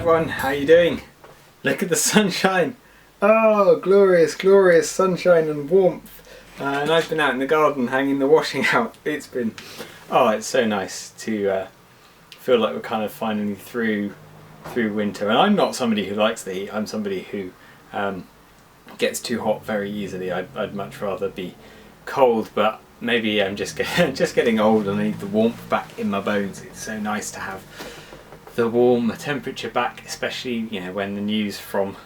everyone, how you doing? Look at the sunshine. Oh, glorious, glorious sunshine and warmth. And I've been out in the garden hanging the washing out. It's been, it's so nice to feel like we're kind of finally through winter. And I'm not somebody who likes the heat. I'm somebody who gets too hot very easily. I'd much rather be cold, but maybe I'm just getting old and I need the warmth back in my bones. It's so nice to have the warm temperature back, especially when the news from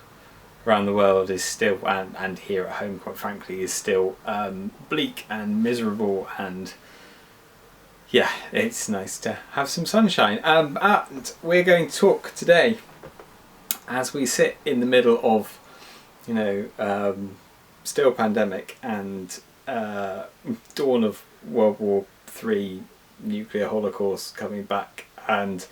around the world is still, and here at home quite frankly, is still bleak and miserable, and yeah, it's nice to have some sunshine. And we're going to talk today, as we sit in the middle of still pandemic and dawn of World War III, nuclear holocaust coming back, and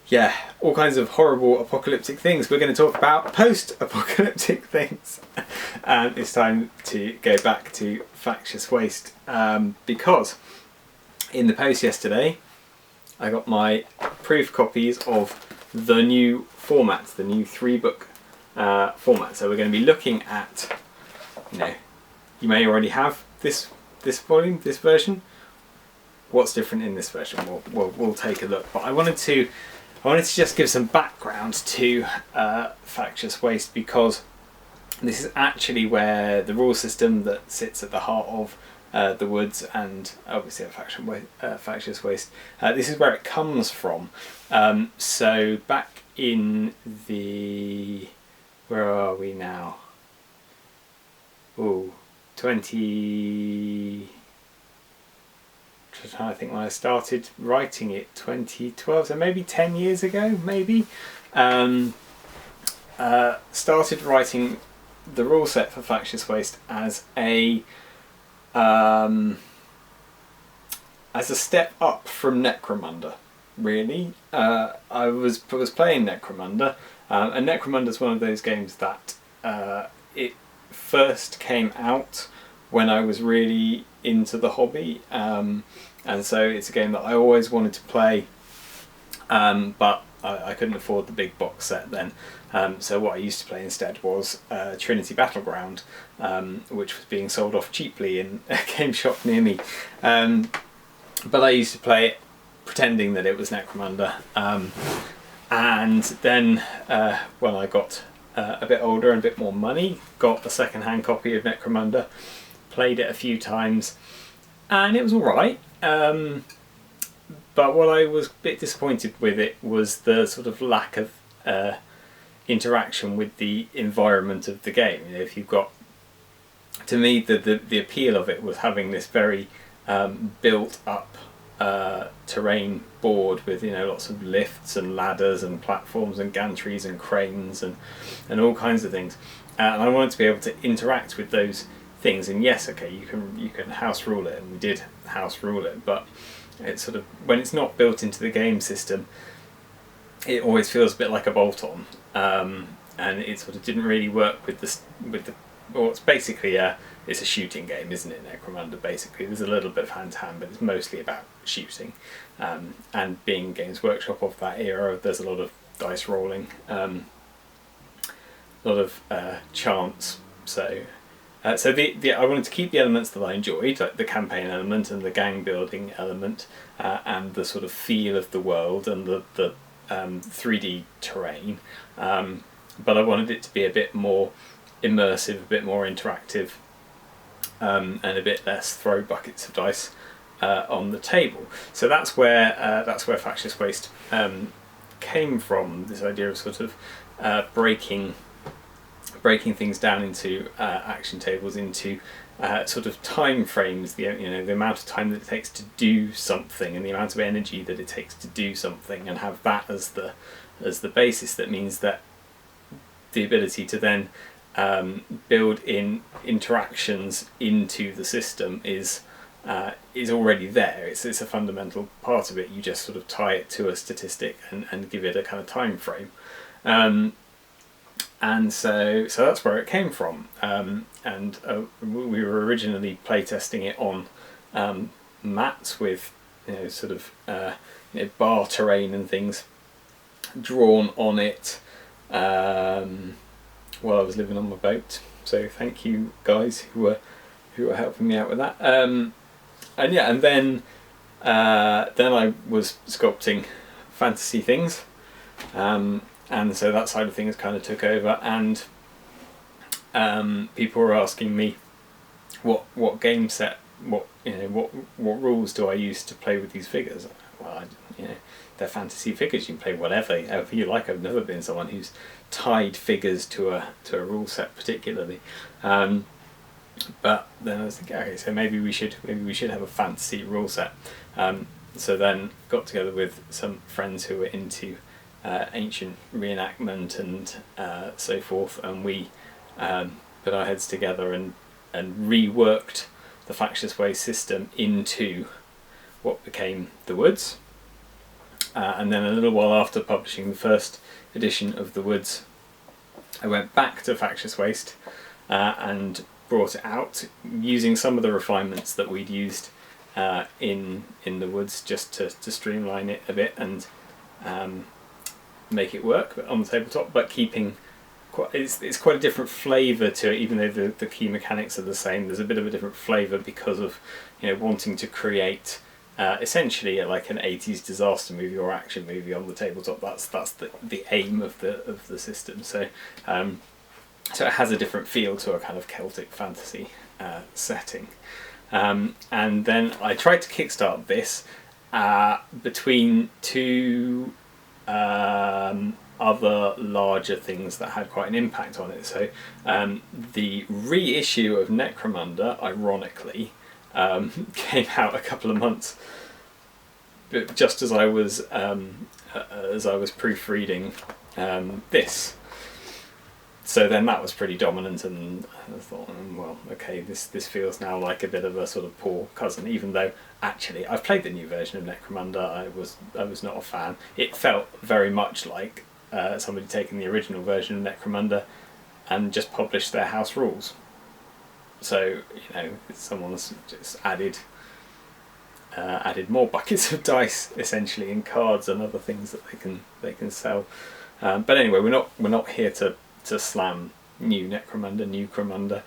yeah, all kinds of horrible apocalyptic things. We're going to talk about post-apocalyptic things. And it's time to go back to Factious Waste, because in the post yesterday I got my proof copies of the new format, the new 3-book format. So we're going to be looking at, you may already have this volume, this version. What's different in this version? We'll take a look. But I wanted to just give some background to Factious Waste, because this is actually where the rule system that sits at the heart of the Woods and obviously Factious Waste, this is where it comes from. So back in the, where are we now? I think when I started writing it, 2012, so maybe 10 years ago, maybe. Started writing the rule set for Factious Waste as a step up from Necromanda, really. I was playing Necromanda, and Necromanda is one of those games that it first came out when I was really into the hobby, and so it's a game that I always wanted to play, but I couldn't afford the big box set then. So what I used to play instead was Trinity Battleground, which was being sold off cheaply in a game shop near me. But I used to play it pretending that it was Necromanda, and then when I got a bit older and a bit more money, got a second-hand copy of Necromanda, played it a few times, and it was alright. But what I was a bit disappointed with it was the sort of lack of interaction with the environment of the game. If you've got, to me, the appeal of it was having this very built up terrain board with lots of lifts and ladders and platforms and gantries and cranes and all kinds of things, and I wanted to be able to interact with those things. And yes, okay, you can house rule it, and we did house rule it, but it's sort of, when it's not built into the game system, it always feels a bit like a bolt-on, and it sort of didn't really work with the well, it's basically it's a shooting game, isn't it, Necromanda? Basically, there's a little bit of hand-to-hand, but it's mostly about shooting. And being Games Workshop of that era, there's a lot of dice rolling, a lot of chance. So I wanted to keep the elements that I enjoyed, like the campaign element and the gang building element, and the sort of feel of the world and the 3D terrain. But I wanted it to be a bit more immersive, a bit more interactive, and a bit less throw buckets of dice on the table. So that's where Factious Waste came from. This idea of sort of breaking things down into action tables, into sort of time frames, the amount of time that it takes to do something and the amount of energy that it takes to do something, and have that as the basis. That means that the ability to then build in interactions into the system is already there. It's a fundamental part of it. You just sort of tie it to a statistic and give it a kind of time frame. And so that's where it came from. And we were originally playtesting it on mats with sort of bar terrain and things drawn on it while I was living on my boat. So thank you guys who were helping me out with that. And yeah, and then I was sculpting fantasy things, and so that side of things kind of took over, and people were asking me what game set, what rules do I use to play with these figures. Well, they're fantasy figures. You can play whatever you like. I've never been someone who's tied figures to a rule set particularly. But then I was thinking, okay, so maybe we should have a fantasy rule set. So then got together with some friends who were into ancient reenactment and so forth, and we put our heads together and reworked the Factious Waste system into what became the Woods. And then a little while after publishing the first edition of the Woods, I went back to Factious Waste and brought it out using some of the refinements that we'd used in the Woods, just to streamline it a bit and make it work on the tabletop, but keeping it's quite a different flavour to it, even though the key mechanics are the same. There's a bit of a different flavour because of wanting to create essentially like an 80s disaster movie or action movie on the tabletop. That's the aim of the system. So so it has a different feel to a kind of Celtic fantasy setting. And then I tried to kickstart this between two other larger things that had quite an impact on it. So the reissue of Necromanda, ironically, came out a couple of months just as I was proofreading this. So then that was pretty dominant, and I thought, well, okay, this feels now like a bit of a sort of poor cousin, even though actually I've played the new version of Necromanda. I was not a fan. It felt very much like somebody taking the original version of Necromanda and just published their house rules. So someone's just added more buckets of dice essentially, and cards and other things that they can sell. But anyway, we're not here to slam new Necromanda,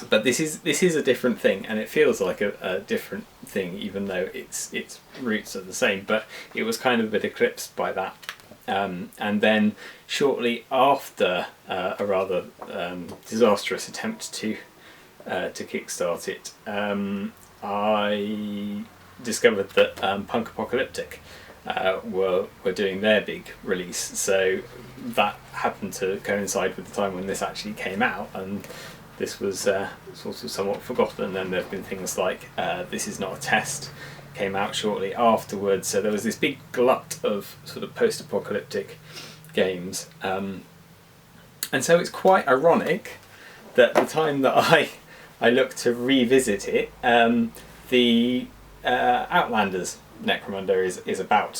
but this is a different thing, and it feels like a different thing, even though its roots are the same. But it was kind of a bit eclipsed by that. And then shortly after a rather disastrous attempt to kickstart it, I discovered that Punk Apocalyptic were doing their big release, so that happened to coincide with the time when this actually came out, and this was sort of somewhat forgotten. And then there have been things like This Is Not a Test came out shortly afterwards, so there was this big glut of sort of post-apocalyptic games, and so it's quite ironic that the time that I looked to revisit it, the Outlanders Necromunda is about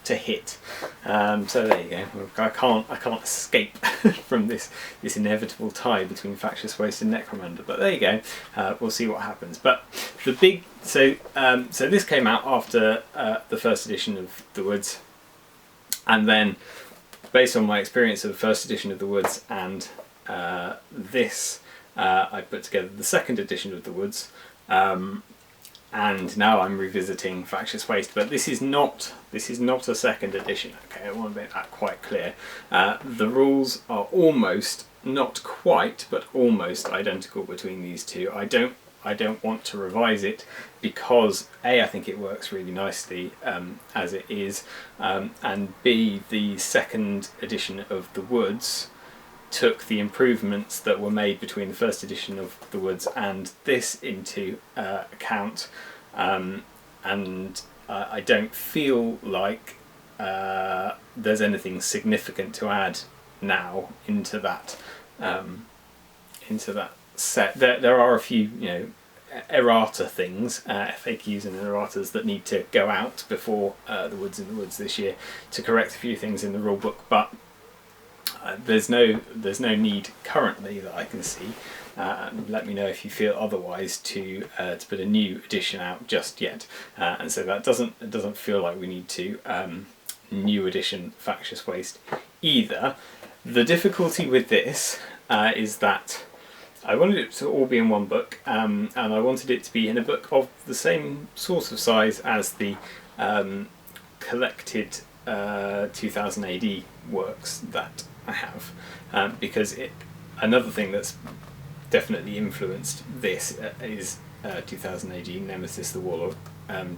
to hit. So there you go. I can't escape from this inevitable tie between Factious Waste and Necromanda. But there you go. We'll see what happens. But the big so this came out after the first edition of the Woods, and then based on my experience of the first edition of the Woods and this, I put together the second edition of the Woods. And now I'm revisiting Factious Waste, but this is not a second edition. Okay, I want to make that quite clear. The rules are almost, not quite, but almost identical between these two. I don't want to revise it because A, I think it works really nicely as it is, and B, the second edition of the Woods took the improvements that were made between the first edition of the Woods and this into account, and I don't feel like there's anything significant to add now into that set. There are a few errata things, FAQs and erratas that need to go out before the Woods in the Woods this year to correct a few things in the rulebook, but there's no need currently that I can see. Let me know if you feel otherwise to put a new edition out just yet. And so that doesn't feel like we need to new edition Factious Waste either. The difficulty with this is that I wanted it to all be in one book, and I wanted it to be in a book of the same sort of size as the collected 2000 AD works that I have, because another thing that's definitely influenced this is 2000 AD Nemesis the Warlord,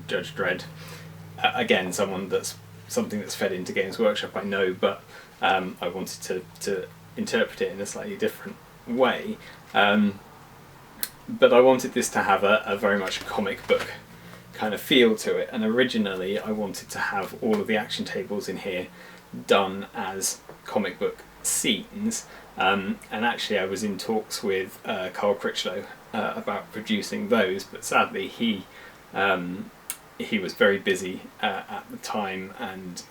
Judge Dredd. Again, something that's fed into Games Workshop, I know, but I wanted to interpret it in a slightly different way. But I wanted this to have a very much comic book kind of feel to it, and originally I wanted to have all of the action tables in here done as comic book scenes, and actually I was in talks with Carl Critchlow about producing those, but sadly he was very busy at the time and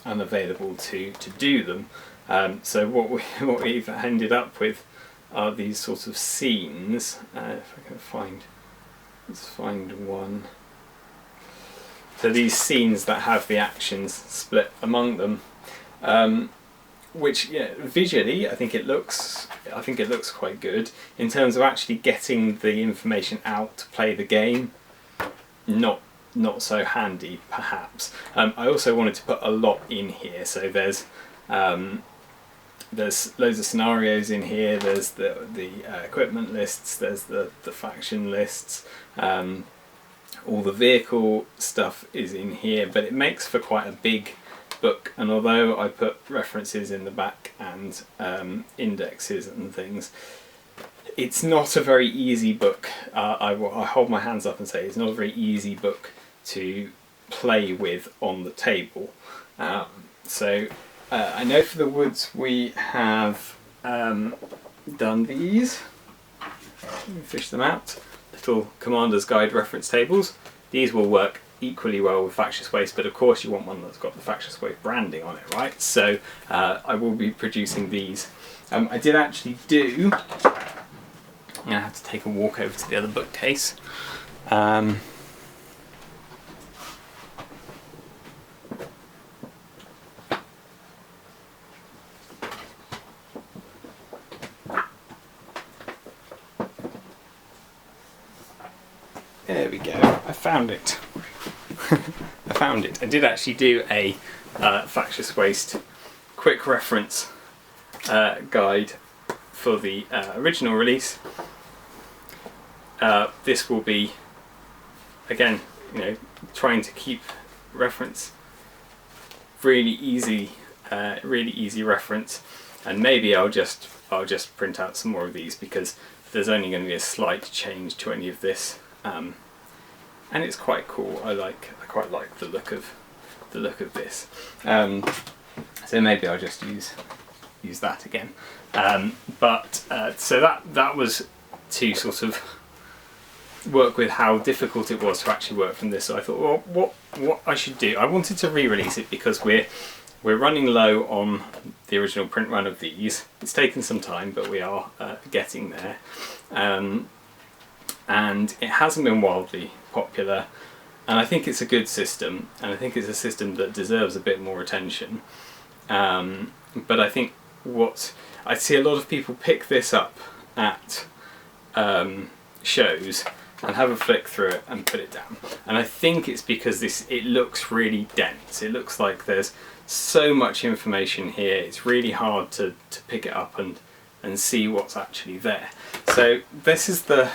unavailable to do them. So what we've ended up with are these sorts of scenes. If I can let's find one. So these scenes that have the actions split among them, which visually I think it looks quite good. In terms of actually getting the information out to play the game, not so handy perhaps. I also wanted to put a lot in here, so there's loads of scenarios in here. There's the equipment lists, there's the faction lists, all the vehicle stuff is in here, but it makes for quite a big book, and although I put references in the back and indexes and things, it's not a very easy book. I hold my hands up and say it's not a very easy book to play with on the table. So I know for the woods we have done these. Let me fish them out. Little Commander's Guide reference tables. These will work equally well with Factious Waste, but of course you want one that's got the Factious Waste branding on it, right? So I will be producing these. I did actually do... I'm going to have to take a walk over to the other bookcase. There we go, I found it. I found it. I did actually do a Factious Waste quick reference guide for the original release. This will be, again, trying to keep reference really easy reference, and maybe I'll just print out some more of these, because there's only going to be a slight change to any of this. And it's quite cool. I quite like the look of this. So maybe I'll just use that again. So that was to sort of work with how difficult it was to actually work from this. So I thought, well, what I should do. I wanted to re-release it because we're running low on the original print run of these. It's taken some time, but we are getting there. And it hasn't been wildly popular, and I think it's a good system, and I think it's a system that deserves a bit more attention. But I think I see a lot of people pick this up at shows and have a flick through it and put it down, and I think it's because it looks really dense. It looks like there's so much information here, it's really hard to pick it up and see what's actually there. So this is the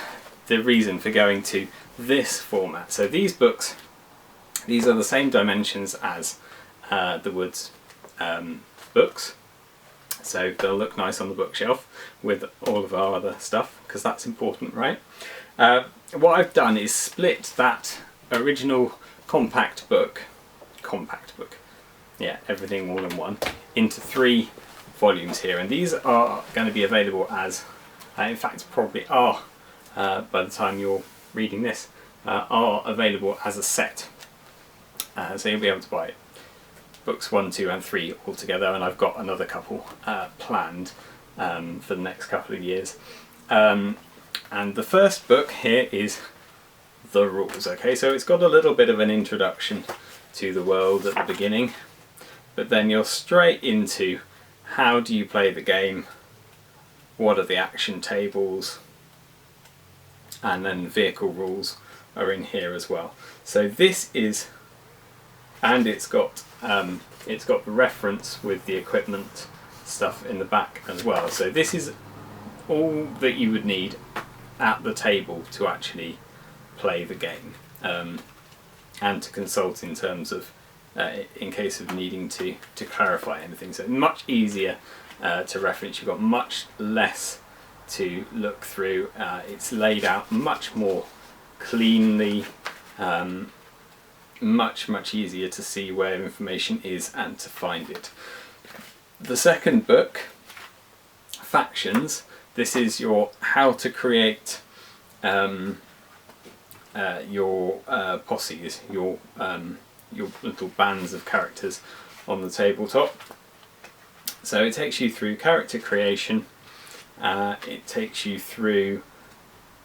reason for going to this format. So these books, these are the same dimensions as the Woods books, so they'll look nice on the bookshelf with all of our other stuff, because that's important, right? What I've done is split that original compact book, yeah, everything all in one, into 3 volumes here, and these are going to be available as, in fact probably are, by the time you're reading this, are available as a set. So you'll be able to buy books 1, 2 and 3 all together, and I've got another couple planned for the next couple of years. And the first book here is The Rules. Okay, so it's got a little bit of an introduction to the world at the beginning. but then you're straight into how do you play the game, what are the action tables, and then vehicle rules are in here as well. So this is, and it's got the reference with the equipment stuff in the back as well. So this is all that you would need at the table to actually play the game, and to consult in terms of in case of needing to clarify anything. So much easier to reference. You've got much less to look through. It's laid out much more cleanly, much easier to see where information is and to find it. The second book, Factions, this is your how to create your posses, your little bands of characters on the tabletop. So it takes you through character creation, it takes you through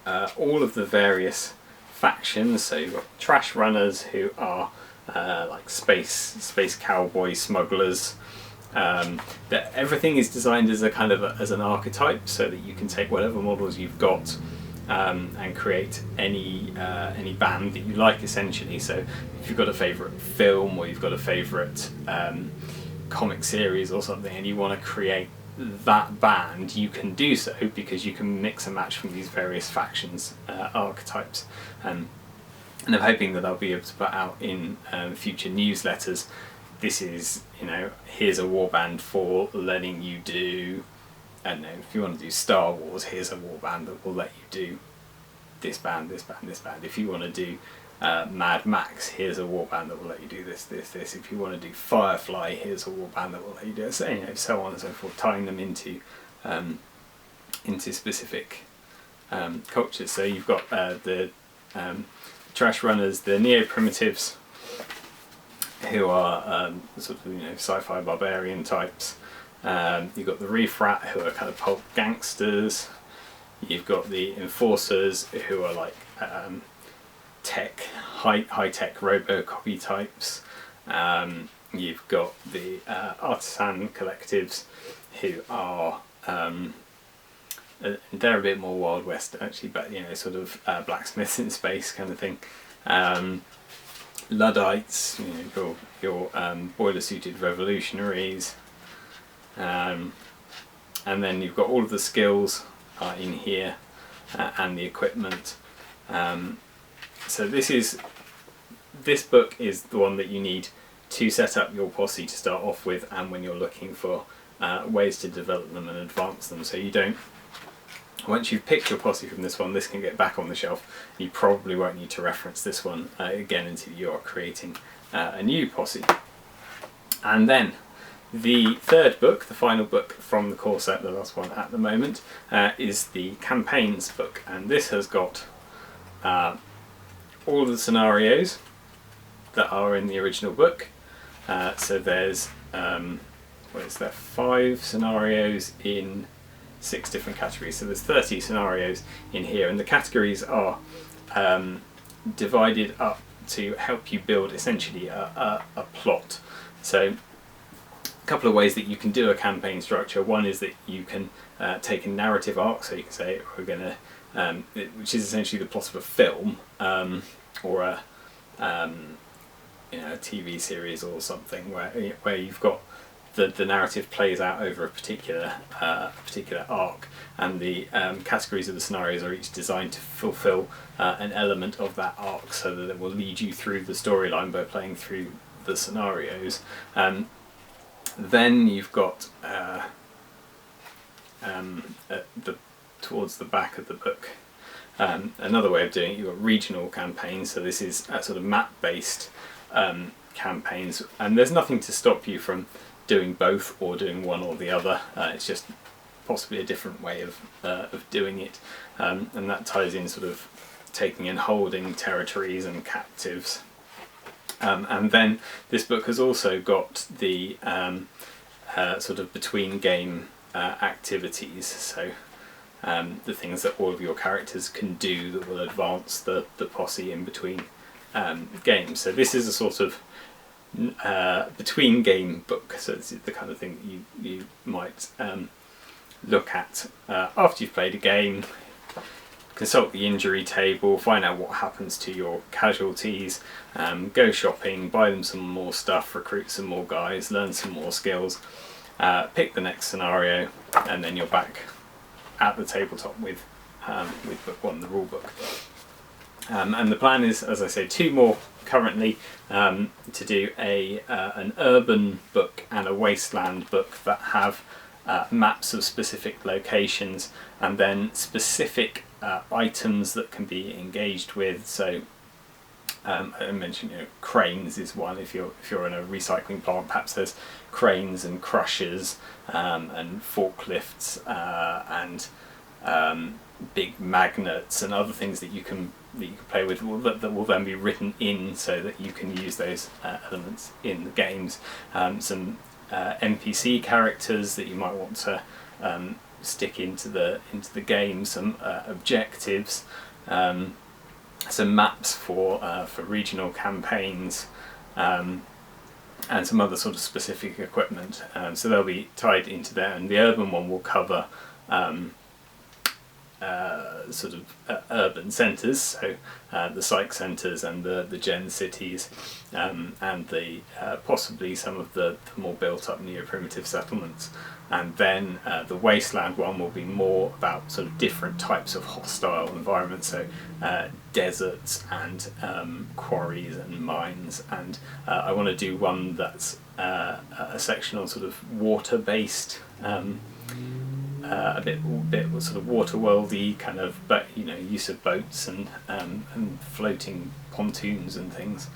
all of the various factions. So you've got trash runners, who are like space cowboy smugglers. That everything is designed as a kind of as an archetype, so that you can take whatever models you've got and create any band that you like, essentially. So if you've got a favourite film, or you've got a favourite comic series or something, and you want to create that band, you can do so, because you can mix and match from these various factions archetypes. And I'm hoping that I'll be able to put out in future newsletters. This is, here's a warband for letting you do, I don't know, if you want to do Star Wars, here's a warband that will let you do this band, this band, this band. If you want to do Mad Max, here's a warband that will let you do this, this, this. If you want to do Firefly, here's a warband that will let you do it. So, so on and so forth, tying them into specific cultures. So you've got the trash runners, the neo-primitives, who are sort of sci-fi barbarian types. You've got the Reef Rat, who are kind of pulp gangsters. You've got the Enforcers, who are like high-tech robo-copy types. You've got the Artisan Collectives, who are they're a bit more Wild West actually, but sort of blacksmiths in space kind of thing. Luddites, your boiler-suited revolutionaries, and then you've got all of the skills in here and the equipment. So this book is the one that you need to set up your posse to start off with, and when you're looking for ways to develop them and advance them. So you don't, once you've picked your posse from this one, this can get back on the shelf. You probably won't need to reference this one again until you're creating a new posse. And then the third book, the final book from the core set, the last one at the moment, is the Campaigns book, and this has got all of the scenarios that are in the original book. So there's 5 scenarios in 6 different categories, so there's 30 scenarios in here, and the categories are divided up to help you build essentially a plot. So a couple of ways that you can do a campaign structure. One is that you can take a narrative arc, so you can say we're going to, which is essentially the plot of a film or a TV series or something, where you've got the narrative plays out over a particular arc, and the categories of the scenarios are each designed to fulfill an element of that arc, so that it will lead you through the storyline by playing through the scenarios. Then you've got towards the back of the book, another way of doing it. You've got regional campaigns, so this is sort of map-based campaigns, and there's nothing to stop you from doing both or doing one or the other. It's just possibly a different way of doing it, and that ties in sort of taking and holding territories and captives. And then this book has also got the sort of between game activities, so the things that all of your characters can do that will advance the posse in between games. So this is a sort of between game book, so it's the kind of thing that you might look at after you've played a game. Consult the injury table, find out what happens to your casualties, go shopping, buy them some more stuff, recruit some more guys, learn some more skills, pick the next scenario, and then you're back at the tabletop with book 1, the rule book. And the plan is, as I say, 2 more currently, to do an urban book and a wasteland book that have maps of specific locations, and then specific items that can be engaged with. So I mentioned, cranes is one. If you're in a recycling plant, perhaps there's cranes and crushers and forklifts and big magnets and other things that you can play with that will then be written in, so that you can use those elements in the games. Some NPC characters that you might want to stick into the game, some objectives, some maps for regional campaigns, and some other sort of specific equipment. So they'll be tied into there, and the urban one will cover sort of urban centres, so the psych centres and the gen cities, and the possibly some of the more built up neo-primitive settlements. And then the wasteland one will be more about sort of different types of hostile environments, so deserts and quarries and mines. And I want to do one that's a section on sort of water-based, a bit sort of water worldy kind of, but use of boats and floating pontoons and things,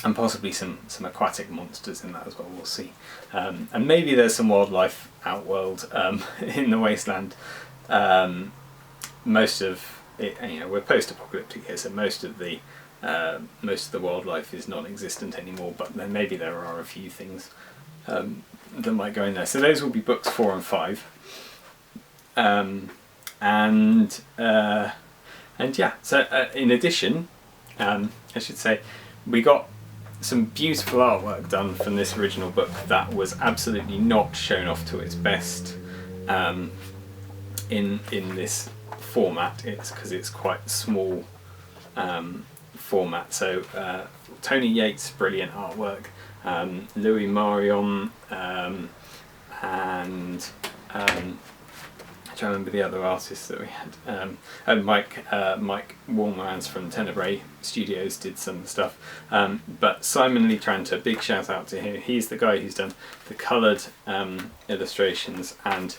and possibly some aquatic monsters in that as well. We'll see, and maybe there's some wildlife outworld in the wasteland. Most of it, we're post-apocalyptic here, so most of the wildlife is non-existent anymore. But then maybe there are a few things that might go in there. So those will be books 4 and 5, and yeah. So in addition, I should say, we got some beautiful artwork done from this original book that was absolutely not shown off to its best in this format. It's because it's quite small format. So Tony Yates' brilliant artwork, Louis Marion, and I don't remember the other artists that we had. And Mike Walmerans from Tenebrae Studios did some stuff. But Simon Lee Tranter, big shout out to him. He's the guy who's done the coloured illustrations, and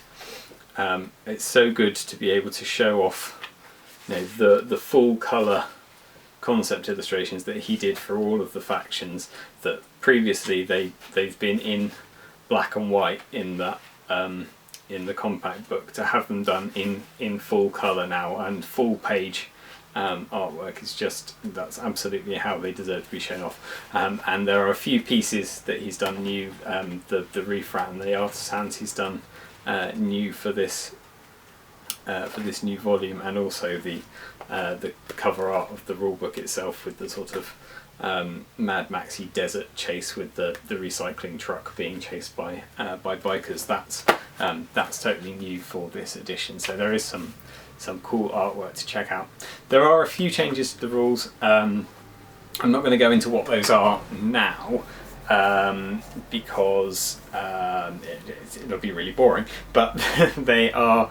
it's so good to be able to show off the full colour concept illustrations that he did for all of the factions that previously they've been in black and white in that in the compact book. To have them done in full colour now and full page artwork is that's absolutely how they deserve to be shown off. And there are a few pieces that he's done new, the refrat and the artisans he's done new for this new volume, and also the cover art of the rulebook itself, with the sort of Mad Maxy desert chase with the recycling truck being chased by bikers. That's totally new for this edition. So there is some cool artwork to check out. There are a few changes to the rules. I'm not going to go into what those are now, because it'll be really boring. But they are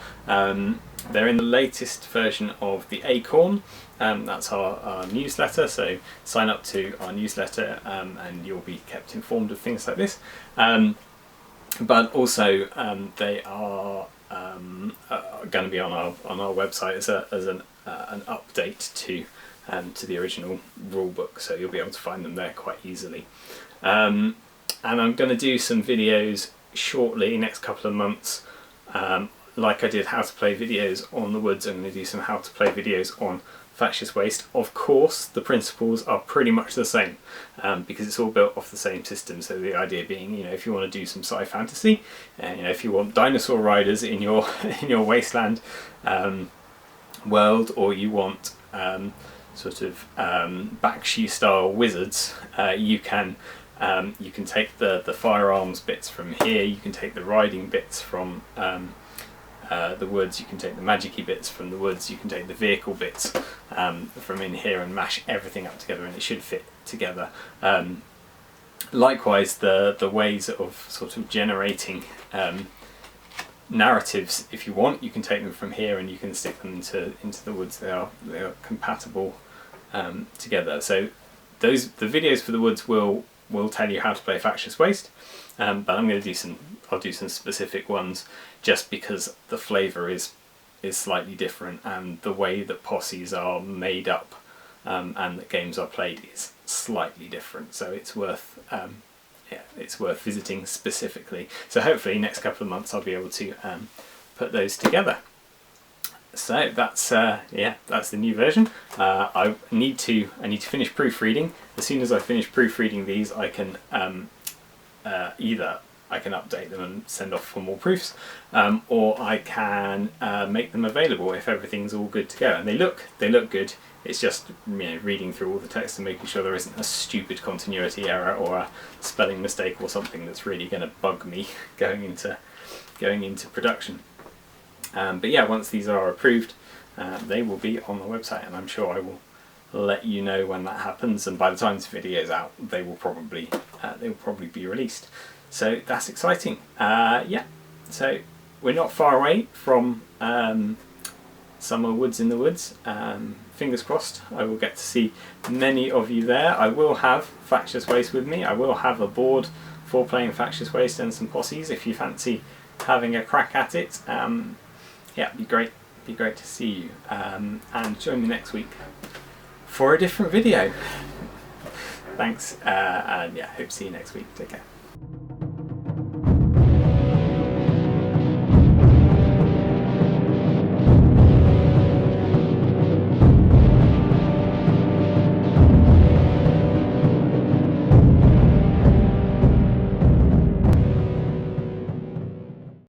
they're in the latest version of the Acorn. That's our newsletter, so sign up to our newsletter and you'll be kept informed of things like this. But also they are going to be on our website as an update to the original rulebook, so you'll be able to find them there quite easily. And I'm going to do some videos shortly, next couple of months, like I did how to play videos on the Woods. I'm going to do some how to play videos on Factious Waste. Of course, the principles are pretty much the same, because it's all built off the same system. So the idea being, if you want to do some sci-fantasy, and if you want dinosaur riders in your wasteland world, or you want sort of Bakshi style wizards, you can take the firearms bits from here, you can take the riding bits from the woods, you can take the magic-y bits from the woods, you can take the vehicle bits from in here and mash everything up together, and it should fit together. Likewise, the ways of sort of generating narratives, if you want, you can take them from here and you can stick them into the woods. They are compatible together. So the videos for the woods will tell you how to play Factious Waste, but I'm going to I'll do some specific ones just because the flavour is slightly different, and the way that posses are made up and that games are played is slightly different. So it's worth visiting specifically. So hopefully next couple of months I'll be able to put those together. So that's the new version. I need to finish proofreading. As soon as I finish proofreading these, I can either I can update them and send off for more proofs, or I can make them available if everything's all good to go. And they look good. It's just, you know, reading through all the text and making sure there isn't a stupid continuity error or a spelling mistake or something that's really going to bug me going into production. But yeah, once these are approved, they will be on the website, and I'm sure I will let you know when that happens. And by the time this video is out, they will probably be released. So that's exciting. Yeah, so we're not far away from Summer Woods in the Woods. Fingers crossed I will get to see many of you there. I will have Factious Waste with me. I will have a board for playing Factious Waste and some posses if you fancy having a crack at it. Yeah, it'd be great to see you. And join me next week for a different video. Thanks, and yeah, hope to see you next week. Take care.